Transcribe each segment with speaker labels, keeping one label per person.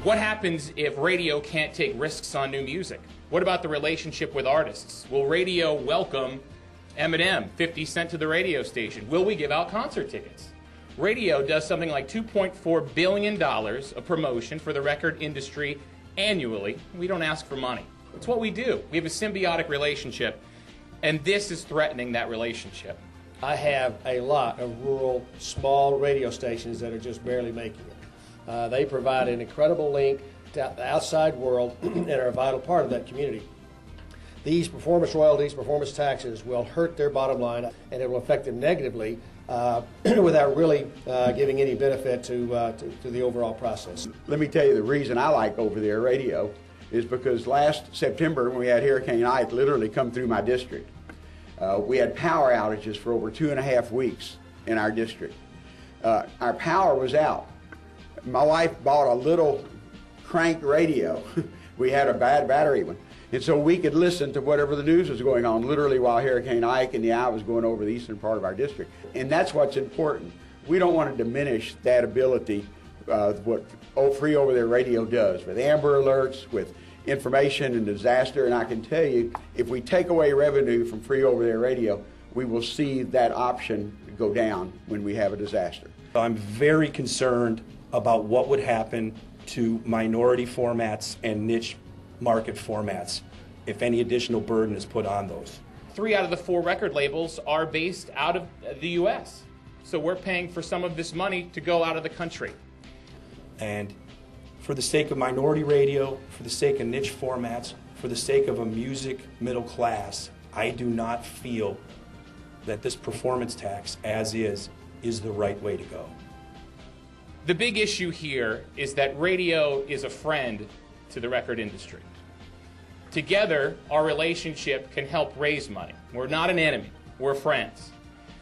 Speaker 1: What happens if radio can't take risks on new music? What about the relationship with artists? Will radio welcome Eminem, 50 Cent to the radio station? Will we give out concert tickets? Radio does something like $2.4 billion of promotion for the record industry annually. We don't ask for money. It's what we do. We have a symbiotic relationship, and this is threatening that relationship.
Speaker 2: I have a lot of rural, small radio stations that are just barely making it. They provide an incredible link to the outside world and are a vital part of that community. These performance royalties, performance taxes will hurt their bottom line, and it will affect them negatively without really giving any benefit to the overall process.
Speaker 3: Let me tell you the reason I like over-the-air radio is because last September when we had Hurricane Ike literally come through my district. We had power outages for over 2.5 weeks in our district. Our power was out. My wife bought a little crank radio. We had a bad battery one. And so we could listen to whatever the news was going on literally while Hurricane Ike and the eye was going over the eastern part of our district. And that's what's important. We don't want to diminish that ability, what free over-the-air radio does with Amber Alerts, with information and disaster. And I can tell you, if we take away revenue from free over-the-air radio, we will see that option go down when we have a disaster.
Speaker 4: I'm very concerned about what would happen to minority formats and niche market formats if any additional burden is put on those.
Speaker 1: 3 out of the 4 record labels are based out of the U.S., so we're paying for some of this money to go out of the country.
Speaker 4: And for the sake of minority radio, for the sake of niche formats, for the sake of a music middle class, I do not feel that this performance tax, as is the right way to go.
Speaker 1: The big issue here is that radio is a friend to the record industry. Together, our relationship can help raise money. We're not an enemy, we're friends.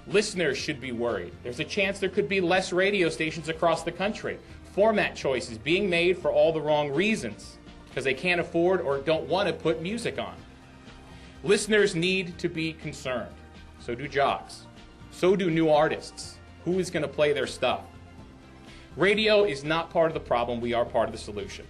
Speaker 1: Listeners should be worried. There's a chance there could be less radio stations across the country. Format choices being made for all the wrong reasons, because they can't afford or don't want to put music on. Listeners need to be concerned. So do jocks. So do new artists. Who is going to play their stuff? Radio is not part of the problem. We are part of the solution.